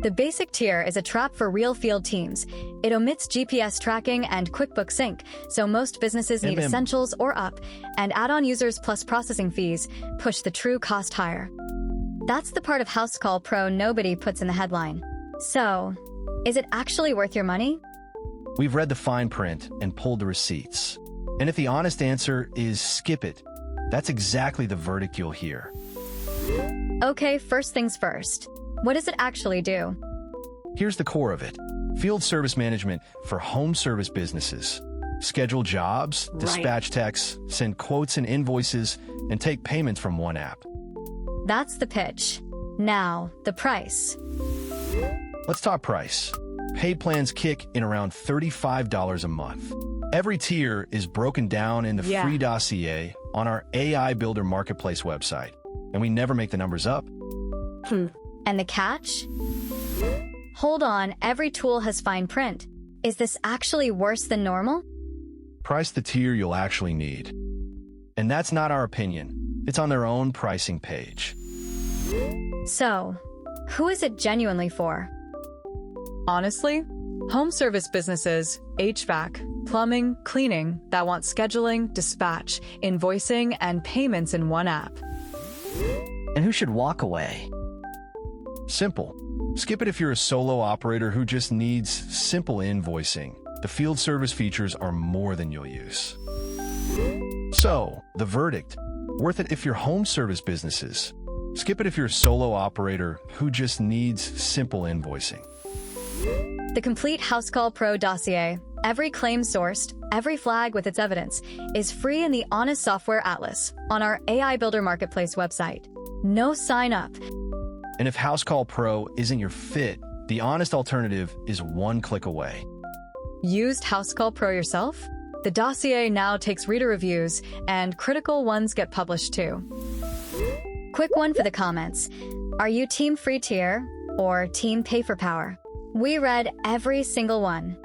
The basic tier is a trap for real field teams. It omits GPS tracking and QuickBooks Sync, so most businesses need Essentials or Up, and add-on users plus processing fees push the true cost higher. That's the part of Housecall Pro nobody puts in the headline. So, is it actually worth your money? We've read the fine print and pulled the receipts. And if the honest answer is skip it, that's exactly the verdict you'll hear. Okay, first things first. What does it actually do? Here's the core of it. Field service management for home service businesses. Schedule jobs, dispatch techs, send quotes and invoices, and take payments from one app. That's the pitch. Now, the price. Let's talk price. Paid plans kick in around $35 a month. Every tier is broken down in the free dossier on our AI Builder Marketplace website, and we never make the numbers up. And the catch? Hold on, every tool has fine print. Is this actually worse than normal? Price the tier you'll actually need. And that's not our opinion. It's on their own pricing page. So, who is it genuinely for? Honestly, home service businesses, HVAC, plumbing, cleaning that want scheduling, dispatch, invoicing, and payments in one app. And who should walk away? Simple. Skip it if you're a solo operator who just needs simple invoicing. The field service features are more than you'll use. So, the verdict. Worth it if you're home service businesses. Skip it if you're a solo operator who just needs simple invoicing. The complete Housecall Pro dossier, every claim sourced, every flag with its evidence, is free in the Honest Software Atlas on our AI Builder Marketplace website. No sign up. And if Housecall Pro isn't your fit, the honest alternative is one click away. Used Housecall Pro yourself? The dossier now takes reader reviews, and critical ones get published too. Quick one for the comments. Are you team free tier or team pay for power? We read every single one.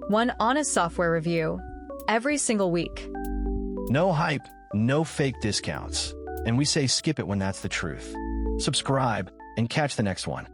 One honest software review every single week. No hype, no fake discounts. And we say skip it when that's the truth. Subscribe and catch the next one.